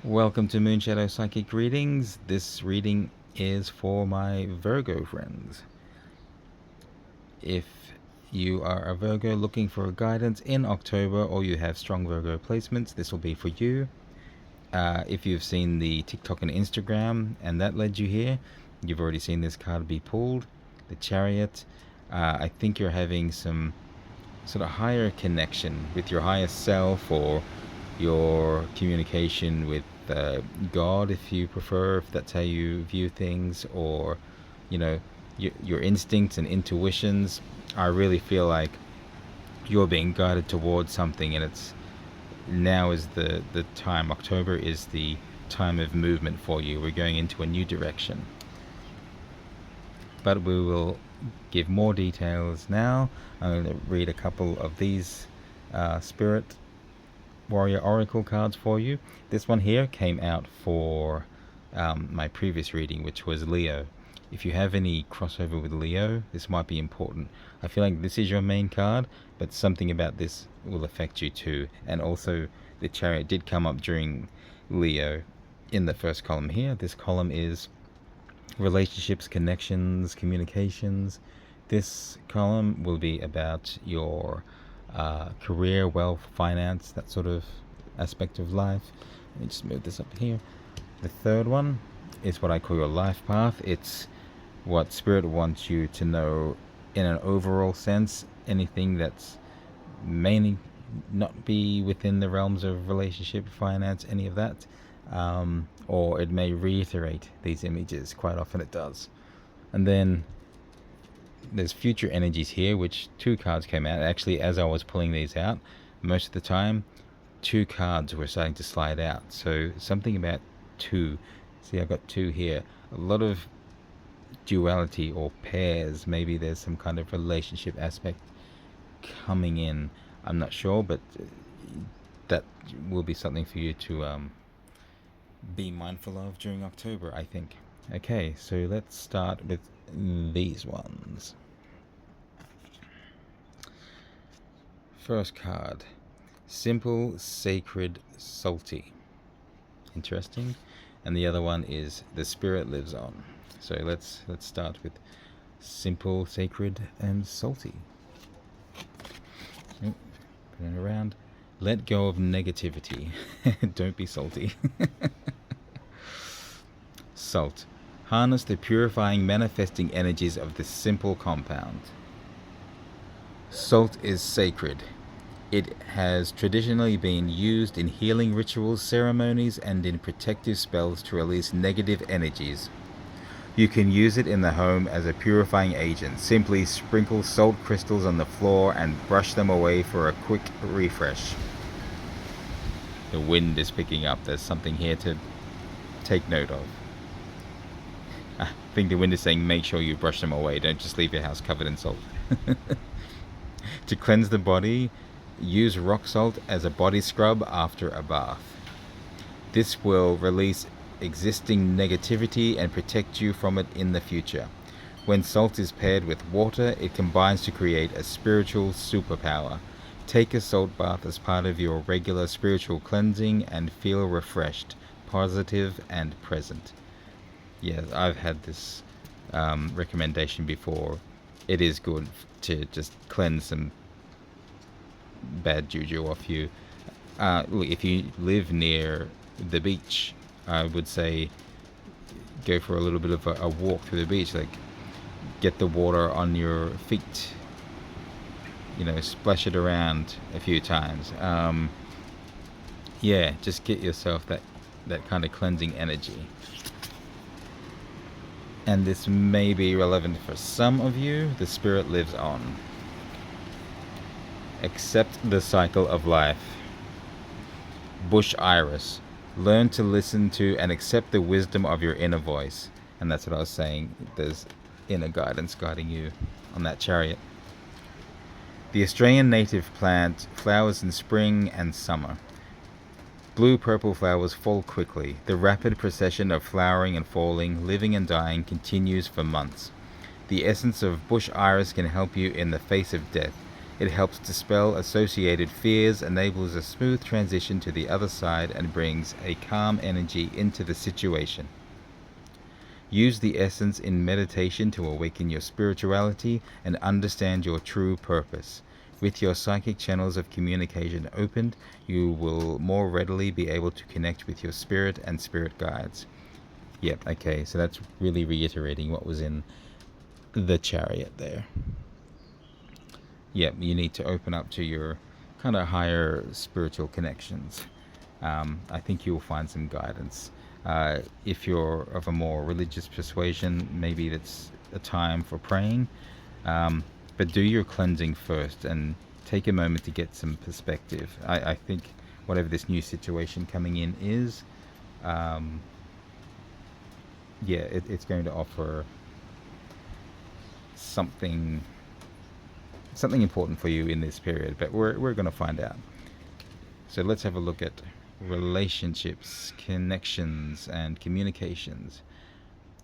Welcome to Moonshadow Psychic Readings. This reading is for my Virgo friends. If you are a Virgo looking for guidance in October or you have strong Virgo placements, this will be for you. If you've seen the TikTok and Instagram and that led you here, you've already seen this card be pulled, the Chariot. I think you're having some sort of higher connection with your higher self, or your communication with God, if you prefer, if that's how you view things, or you know, your instincts and intuitions. I really feel like you're being guided towards something, and it's now is the time. October is the time of movement for you. We're going into a new direction, but we will give more details now. I'm going to read a couple of these Spirit Warrior Oracle cards for you. This one here came out for my previous reading, which was Leo. If you have any crossover with Leo, this might be important. I feel like this is your main card, but something about this will affect you too. And also, the Chariot did come up during Leo in the first column here. This column is relationships, connections, communications. This column will be about your career, wealth, finance, that sort of aspect of life. Let me just move this up here. The third one is what I call your life path. It's what Spirit wants you to know in an overall sense. Anything that's mainly not be within the realms of relationship, finance, any of that. Or it may reiterate these images. Quite often it does. And then there's future energies here, which two cards came out. Actually, as I was pulling these out, most of the time, two cards were starting to slide out. So something about two. See, I've got two here. A lot of duality or pairs. Maybe there's some kind of relationship aspect coming in. I'm not sure, but that will be something for you to be mindful of during October, I think. Okay, so let's start with these ones. First card, Simple, Sacred, Salty. Interesting. And the other one is The Spirit Lives On. So let's start with Simple, Sacred, and Salty. Put it around. Let go of negativity. Don't be salty. Salt. Harness the purifying, manifesting energies of this simple compound. Salt is sacred. It has traditionally been used in healing rituals, ceremonies, and in protective spells to release negative energies. You can use it in the home as a purifying agent. Simply sprinkle salt crystals on the floor and brush them away for a quick refresh. The wind is picking up. There's something here to take note of. I think the wind is saying make sure you brush them away. Don't just leave your house covered in salt. To cleanse the body, use rock salt as a body scrub after a bath. This will release existing negativity and protect you from it in the future. When salt is paired with water, it combines to create a spiritual superpower. Take a salt bath as part of your regular spiritual cleansing and feel refreshed, positive, and present. Yes, I've had this recommendation before. It is good to just cleanse some bad juju off you. Look, if you live near the beach, I would say go for a little bit of a walk through the beach. Like, get the water on your feet. Splash it around a few times. Yeah, just get yourself that kind of cleansing energy. And this may be relevant for some of you. The spirit lives on. Accept the cycle of life. Bush Iris. Learn to listen to and accept the wisdom of your inner voice. And that's what I was saying. There's inner guidance guiding you on that chariot. The Australian native plant flowers in spring and summer. Blue-purple flowers fall quickly. The rapid procession of flowering and falling, living and dying continues for months. The essence of bush iris can help you in the face of death. It helps dispel associated fears, enables a smooth transition to the other side, and brings a calm energy into the situation. Use the essence in meditation to awaken your spirituality and understand your true purpose. With your psychic channels of communication opened, you will more readily be able to connect with your spirit and spirit guides. Yep, okay, so that's really reiterating what was in the Chariot there. Yep, you need to open up to your kind of higher spiritual connections. I think you'll find some guidance. If you're of a more religious persuasion, maybe that's a time for praying. But do your cleansing first and take a moment to get some perspective. I think whatever this new situation coming in is, yeah, it's going to offer something important for you in this period, but we're going to find out. So let's have a look at relationships, connections, and communications.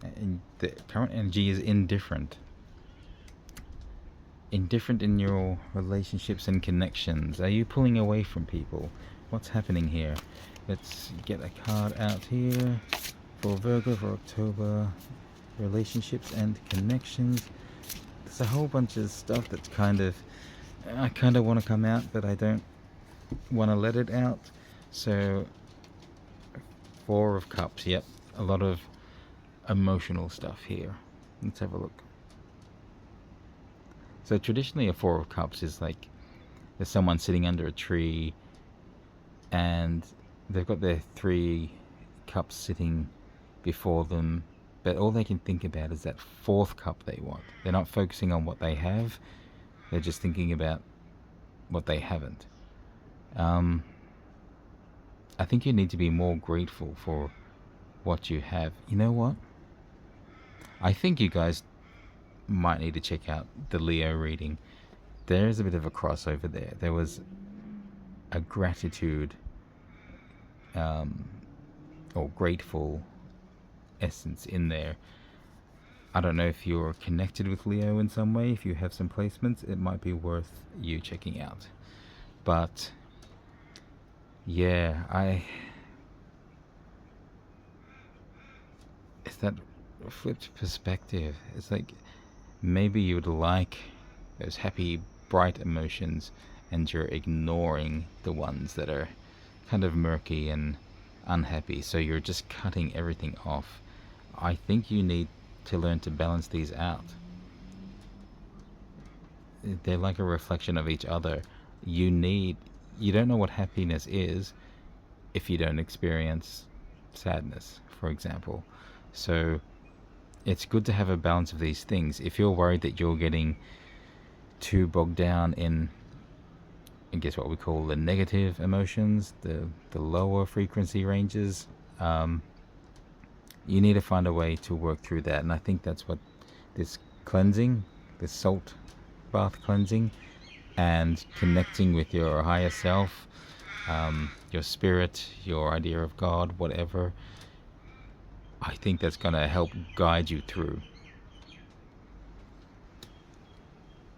And the current energy is indifferent. Indifferent in your relationships and connections. Are you pulling away from people? What's happening here? Let's get a card out here for Virgo for October. Relationships and connections. There's a whole bunch of stuff that's I kind of want to come out, but I don't want to let it out. So, Four of Cups. Yep, a lot of emotional stuff here. Let's have a look. So traditionally a Four of Cups is like there's someone sitting under a tree and they've got their 3 cups sitting before them, but all they can think about is that 4th cup they want. They're not focusing on what they have, they're just thinking about what they haven't. I think you need to be more grateful for what you have. You know what? I think you guys might need to check out the Leo reading. There is a bit of a crossover there. There was a gratitude or grateful essence in there. I don't know if you're connected with Leo in some way. If you have some placements, it might be worth you checking out. But yeah, it's that flipped perspective. It's like maybe you'd like those happy, bright emotions and you're ignoring the ones that are kind of murky and unhappy, so you're just cutting everything off. I think you need to learn to balance these out. They're like a reflection of each other. You don't know what happiness is if you don't experience sadness, for example. So it's good to have a balance of these things. If you're worried that you're getting too bogged down in, I guess what we call the negative emotions, the lower frequency ranges, you need to find a way to work through that. And I think that's what this cleansing, this salt bath cleansing, and connecting with your higher self, your spirit, your idea of God, whatever, I think that's going to help guide you through.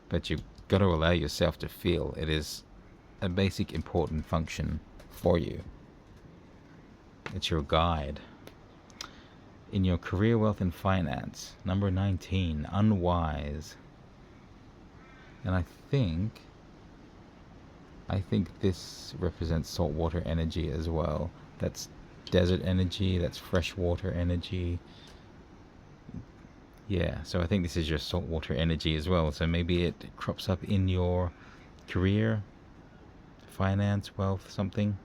But you've got to allow yourself to feel. It is a basic important function for you. It's your guide. In your career, wealth, and finance, number 19, unwise. And I think this represents saltwater energy as well. That's desert energy, that's freshwater energy. Yeah, so I think this is your saltwater energy as well. So maybe it crops up in your career, finance, wealth, something.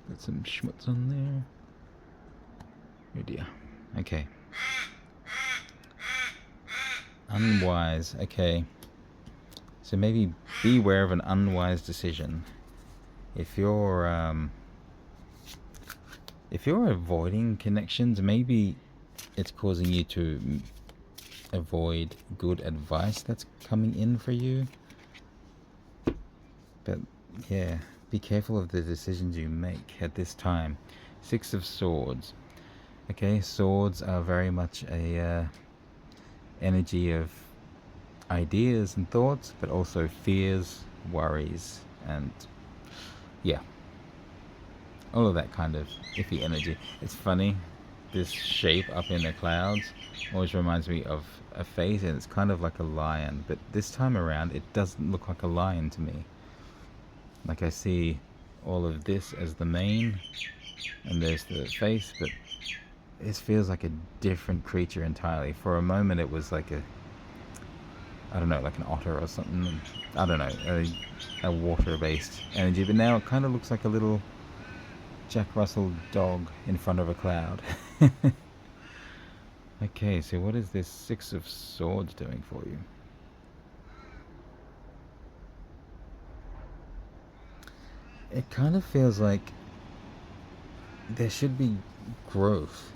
Got some schmutz on there. Oh dear. Okay. Unwise. Okay. So maybe beware of an unwise decision. If you're avoiding connections, maybe it's causing you to avoid good advice that's coming in for you. But yeah, be careful of the decisions you make at this time. 6 of Swords. Okay, swords are very much a energy of ideas and thoughts, but also fears, worries, and yeah, all of that kind of iffy energy. It's funny, this shape up in the clouds always reminds me of a face, and it's kind of like a lion, but this time around it doesn't look like a lion to me. Like, I see all of this as the mane, and there's the face, but it feels like a different creature entirely. For a moment it was like a, I don't know, like an otter or something. I don't know, a water-based energy, but now it kind of looks like a little Jack Russell dog in front of a cloud. Okay, so what is this Six of Swords doing for you? It kind of feels like there should be growth.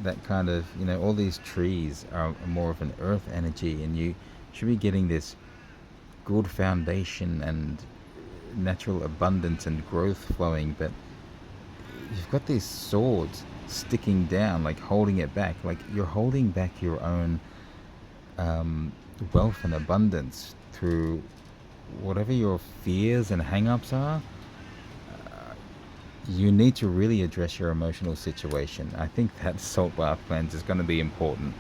That kind of, all these trees are more of an earth energy, and you should be getting this good foundation and natural abundance and growth flowing, but you've got these swords sticking down, like holding it back, like you're holding back your own wealth and abundance through whatever your fears and hang-ups are. You need to really address your emotional situation. I think that salt bath cleanse is going to be important.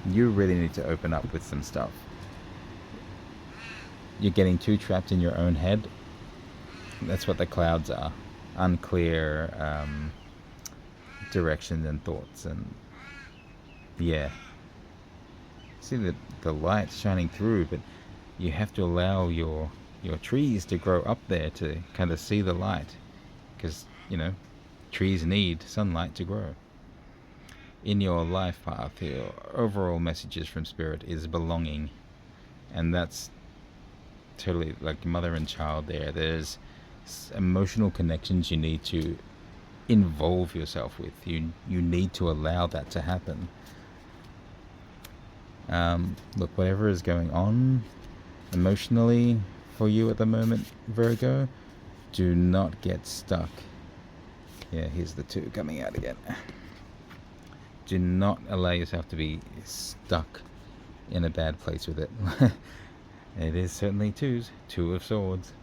You really need to open up with some stuff. You're getting too trapped in your own head. That's what the clouds are. Unclear directions and thoughts, and yeah. See the light shining through, but you have to allow your trees to grow up there to kind of see the light, because trees need sunlight to grow. In your life path, your overall messages from Spirit is belonging, and that's totally like mother and child there. There's emotional connections you need to involve yourself with. You need to allow that to happen. Look, whatever is going on emotionally for you at the moment, Virgo, do not get stuck. Yeah, here's the 2 coming out again. Do not allow yourself to be stuck in a bad place with it. It is certainly 2s. 2 of Swords.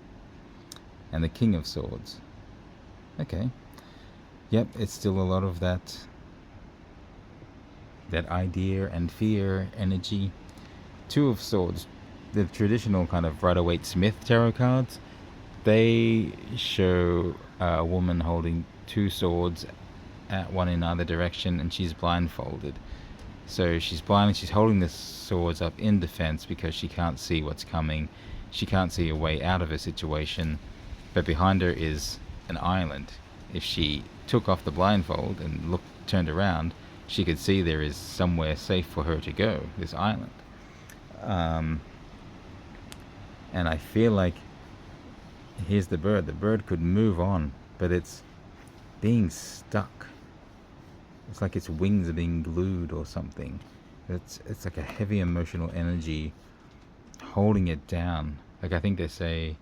And the King of Swords. Okay. Yep, it's still a lot of that idea and fear energy. 2 of Swords. The traditional kind of Rider-Waite-Smith tarot cards, they show a woman holding 2 swords at one in either direction, and she's blindfolded. So she's blind and she's holding the swords up in defense because she can't see what's coming. She can't see a way out of a situation, but behind her is an island. If she took off the blindfold and turned around, she could see there is somewhere safe for her to go, this island. And I feel like, here's the bird. The bird could move on, but it's being stuck. It's like its wings are being glued or something. It's like a heavy emotional energy holding it down. Like, I think they say,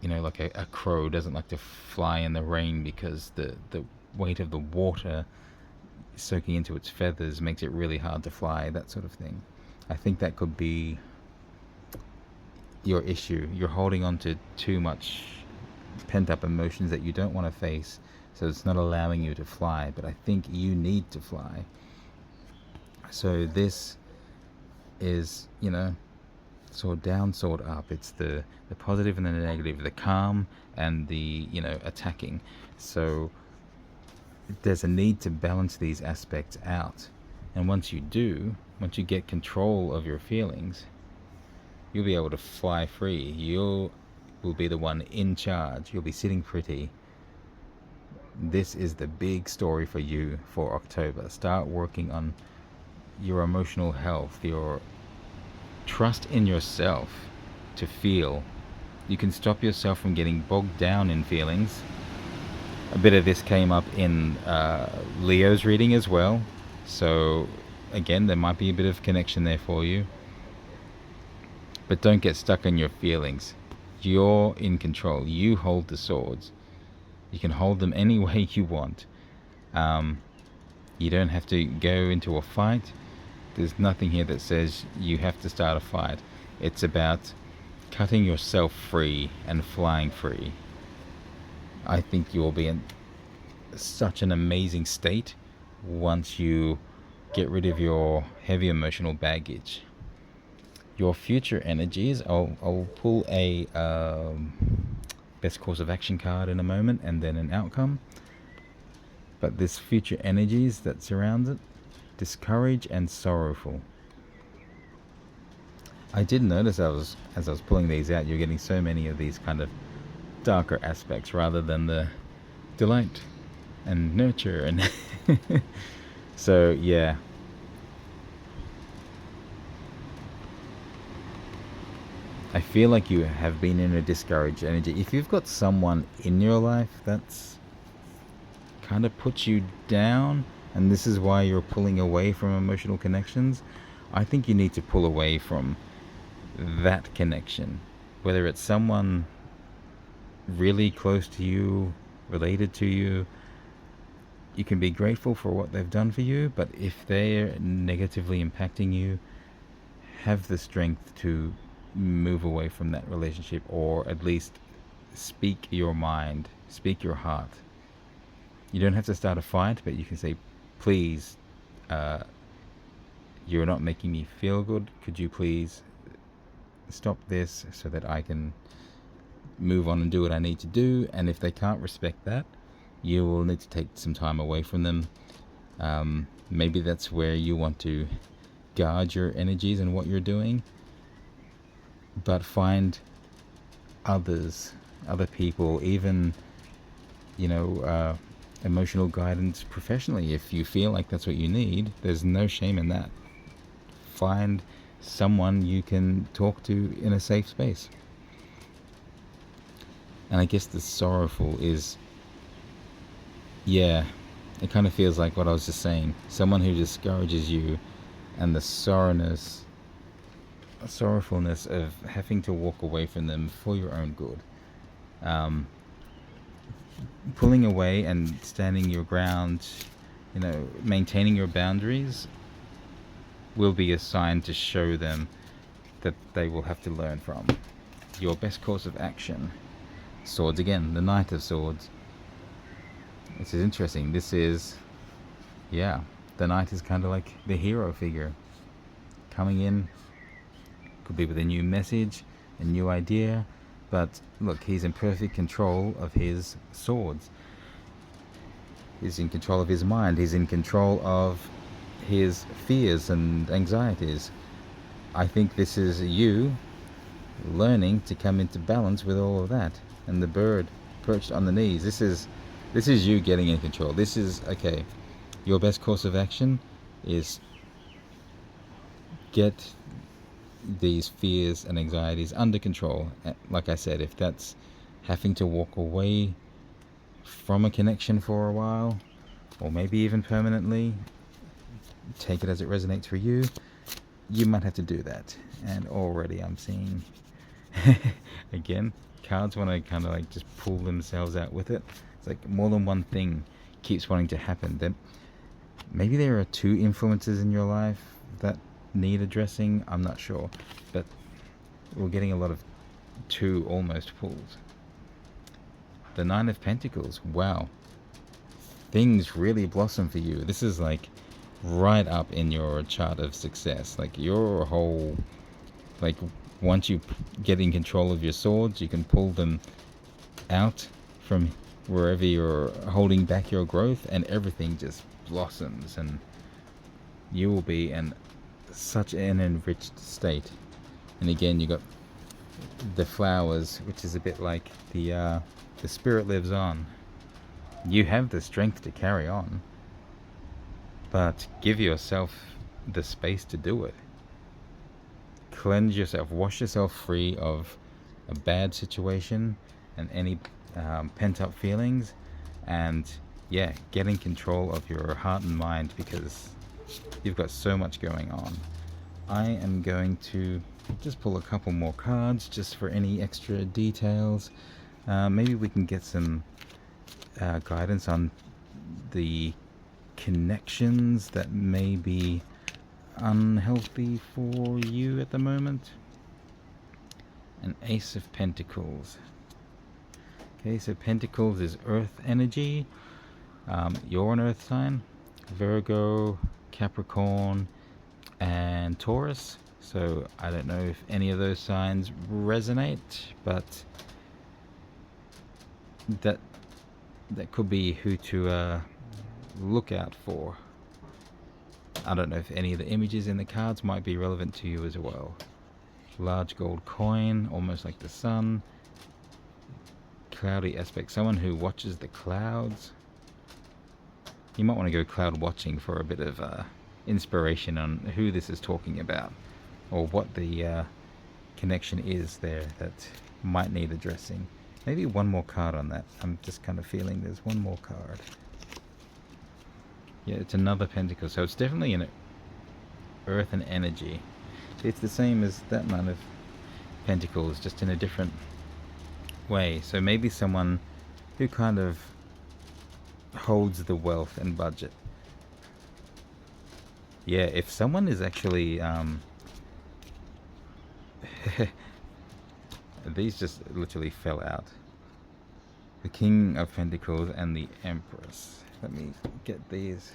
like a crow doesn't like to fly in the rain because the weight of the water soaking into its feathers makes it really hard to fly, that sort of thing. I think that could be your issue. You're holding on to too much pent-up emotions that you don't want to face, so it's not allowing you to fly, but I think you need to fly. So this is, sword down, sword up. It's the positive and the negative, the calm and the, attacking. So there's a need to balance these aspects out. And once you get control of your feelings, you'll be able to fly free. You will be the one in charge. You'll be sitting pretty. This is the big story for you for October. Start working on your emotional health, your trust in yourself to feel. You can stop yourself from getting bogged down in feelings. A bit of this came up in Leo's reading as well. So again, there might be a bit of connection there for you. But don't get stuck in your feelings. You're in control. You hold the swords. You can hold them any way you want. You don't have to go into a fight. There's nothing here that says you have to start a fight. It's about cutting yourself free and flying free. I think you will be in such an amazing state once you get rid of your heavy emotional baggage. Your future energies, I'll pull a best course of action card in a moment, and then an outcome. But this future energies that surround it, discouraged and sorrowful. I did notice as I was pulling these out, you're getting so many of these kind of darker aspects rather than the delight and nurture and so yeah. I feel like you have been in a discouraged energy. If you've got someone in your life that's kind of puts you down, and this is why you're pulling away from emotional connections, I think you need to pull away from that connection. Whether it's someone really close to you, related to you, you can be grateful for what they've done for you, but if they're negatively impacting you, have the strength to move away from that relationship, or at least speak your mind, speak your heart. You don't have to start a fight, but you can say, please, you're not making me feel good. Could you please stop this so that I can move on and do what I need to do? And if they can't respect that, you will need to take some time away from them. Maybe that's where you want to guard your energies and what you're doing, but find other people, even, emotional guidance professionally. If you feel like that's what you need, there's no shame in that. Find someone you can talk to in a safe space. And I guess the sorrowful is, yeah, it kind of feels like what I was just saying. Someone who discourages you, and the sorrowfulness of having to walk away from them for your own good. Pulling away and standing your ground, maintaining your boundaries will be a sign to show them that they will have to learn from. Your best course of action. Swords again, the Knight of Swords. This is interesting. This is, the Knight is kind of like the hero figure. Coming in, could be with a new message, a new idea, but look, he's in perfect control of his swords. He's in control of his mind. He's in control of his fears and anxieties. I think this is you learning to come into balance with all of that. And the bird perched on the knees. This is you getting in control. This is, okay, your best course of action is get these fears and anxieties under control. Like I said, if that's having to walk away from a connection for a while, or maybe even permanently, take it as it resonates for you. You might have to do that. And already I'm seeing again, cards want to kind of like just pull themselves out with it. It's like more than one thing keeps wanting to happen. That maybe there are two influences in your life that need addressing. I'm not sure, but we're getting a lot of two almost pulls. The Nine of Pentacles. Wow, things really blossom for you. This is like right up in your chart of success. Like your whole, like, once you get in control of your swords, you can pull them out from wherever you're holding back your growth, and everything just blossoms, and you will be in such an enriched state. And again, you got the flowers, which is a bit like the spirit lives on. You have the strength to carry on, but give yourself the space to do it. Cleanse yourself, wash yourself free of a bad situation and any pent-up feelings, and get in control of your heart and mind, because you've got so much going on. I am going to just pull a couple more cards just for any extra details. Maybe we can get some guidance on the connections that may be unhealthy for you at the moment? An Ace of Pentacles. Okay, so Pentacles is earth energy. You're an earth sign. Virgo, Capricorn, and Taurus. So I don't know if any of those signs resonate, but that could be who to look out for. I don't know if any of the images in the cards might be relevant to you as well. Large gold coin, almost like the sun. Cloudy aspect, someone who watches the clouds. You might want to go cloud watching for a bit of inspiration on who this is talking about, or what the connection is there that might need addressing. Maybe one more card on that. I'm just kind of feeling there's one more card. Yeah, it's another pentacle, so it's definitely an earth and energy. It's the same as that amount of pentacles, just in a different way. So maybe someone who kind of holds the wealth and budget. Yeah, if someone is actually these just literally fell out. The King of Pentacles and the Empress. Let me get these.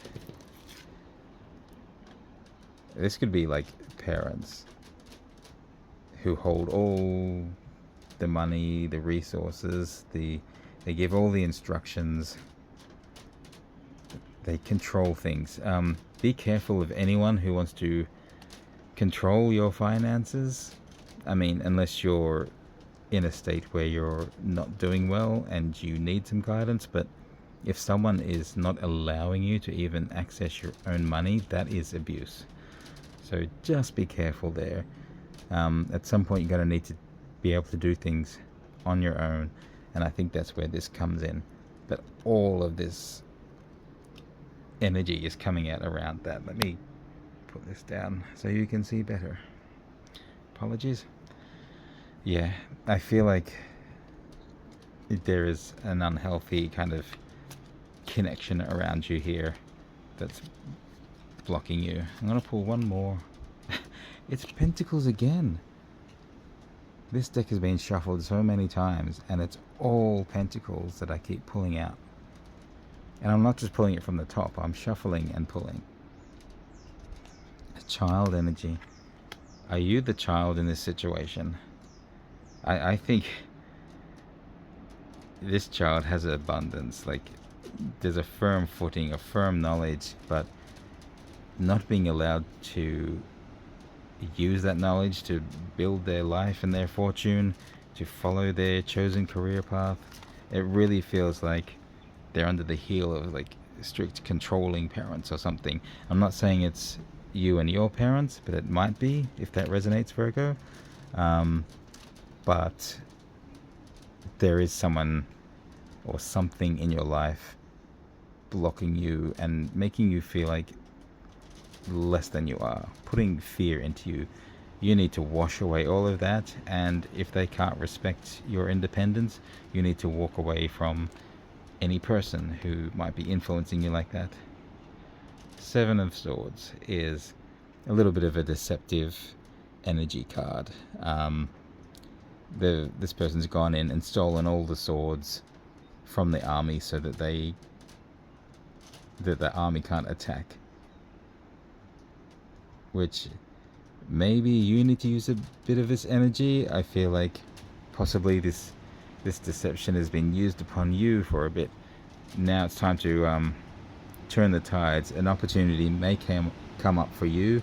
This could be like parents who hold all the money, the resources, they give all the instructions, they control things. Be careful of anyone who wants to control your finances. I mean, unless you're in a state where you're not doing well and you need some guidance, but if someone is not allowing you to even access your own money, that is abuse. So just be careful there. At some point you're going to need to be able to do things on your own, and I think that's where this comes in. But all of this energy is coming out around that. Let me put this down so you can see better. Apologies. Yeah, I feel like there is an unhealthy kind of connection around you here that's blocking you. I'm going to pull one more. It's Pentacles again. This deck has been shuffled so many times, and it's all Pentacles that I keep pulling out. And I'm not just pulling it from the top, I'm shuffling and pulling. Child energy. Are you the child in this situation? I think this child has abundance. Like, there's a firm footing, a firm knowledge, but not being allowed to use that knowledge to build their life and their fortune, to follow their chosen career path. It really feels like they're under the heel of like strict controlling parents or something. I'm not saying it's you and your parents, but it might be, if that resonates, Virgo. But there is someone or something in your life blocking you and making you feel like less than you are, putting fear into you. You need to wash away all of that, and if they can't respect your independence, you need to walk away from any person who might be influencing you like that. Seven of Swords is a little bit of a deceptive energy card. This person's gone in and stolen all the swords from the army so that the army can't attack. Which maybe you need to use a bit of this energy. I feel like possibly this deception has been used upon you for a bit. Now it's time to turn the tides. An opportunity may come up for you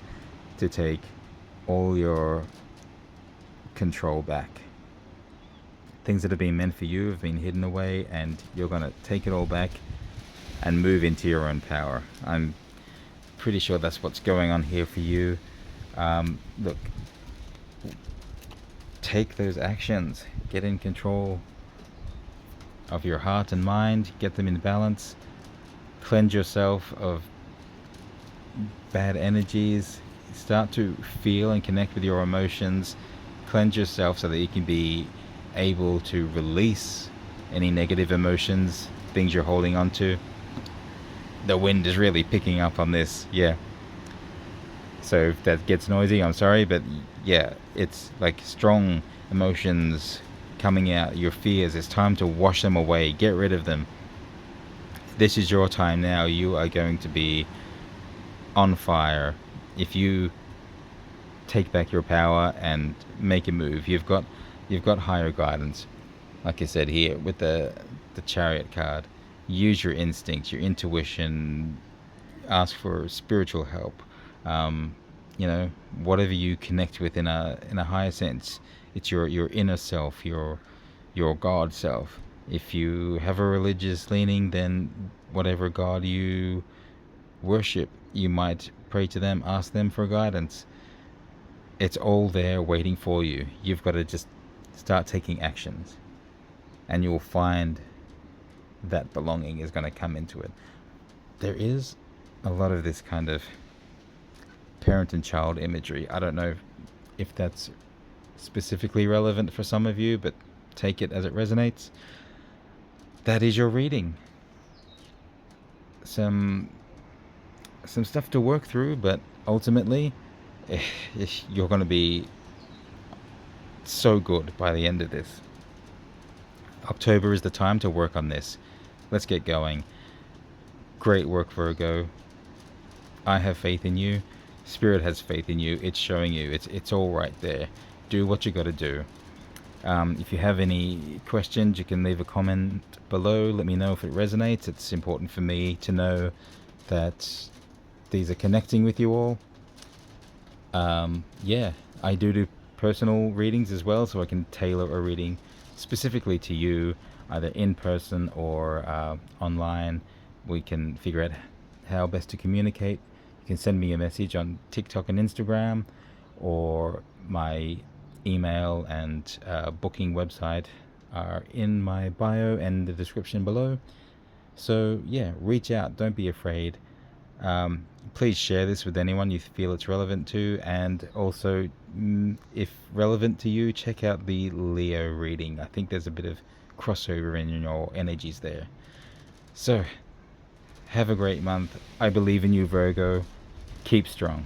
to take all your control back. Things that have been meant for you have been hidden away, and you're going to take it all back and move into your own power. I'm pretty sure that's what's going on here for you. Look, take those actions. Get in control of your heart and mind. Get them in balance. Cleanse yourself of bad energies. Start to feel and connect with your emotions. Cleanse yourself so that you can be able to release any negative emotions, things you're holding on to. The wind is really picking up on this. Yeah. So if that gets noisy, I'm sorry, but yeah, it's like strong emotions coming out, your fears. It's time to wash them away, get rid of them. This is your time now. You are going to be on fire if you take back your power and make a move. You've got higher guidance. Like I said here with the Chariot card, use your instincts, your intuition, ask for spiritual help. Um, whatever you connect with in a higher sense, it's your inner self, your God self. If you have a religious leaning, then whatever God you worship, you might pray to them, ask them for guidance. It's all there waiting for you. You've got to just start taking actions, and you'll find that belonging is going to come into it. There is a lot of this kind of parent and child imagery. I don't know if that's specifically relevant for some of you, but take it as it resonates. That is your reading. Some stuff to work through, but ultimately, you're going to be so good by the end of this. October is the time to work on this. Let's get going. Great work, Virgo. I have faith in you. Spirit has faith in you. It's showing you. It's all right there. Do what you got to do. If you have any questions, you can leave a comment below. Let me know if it resonates. It's important for me to know that these are connecting with you all. Yeah, I do personal readings as well, so I can tailor a reading specifically to you, either in person or online. We can figure out how best to communicate. You can send me a message on TikTok and Instagram, or my email and booking website are in my bio and the description below. So yeah, reach out. Don't be afraid. Please share this with anyone you feel it's relevant to, and also, if relevant to you, check out the Leo reading. I think there's a bit of crossover in your energies there. So have a great month. I believe in you, Virgo. Keep strong.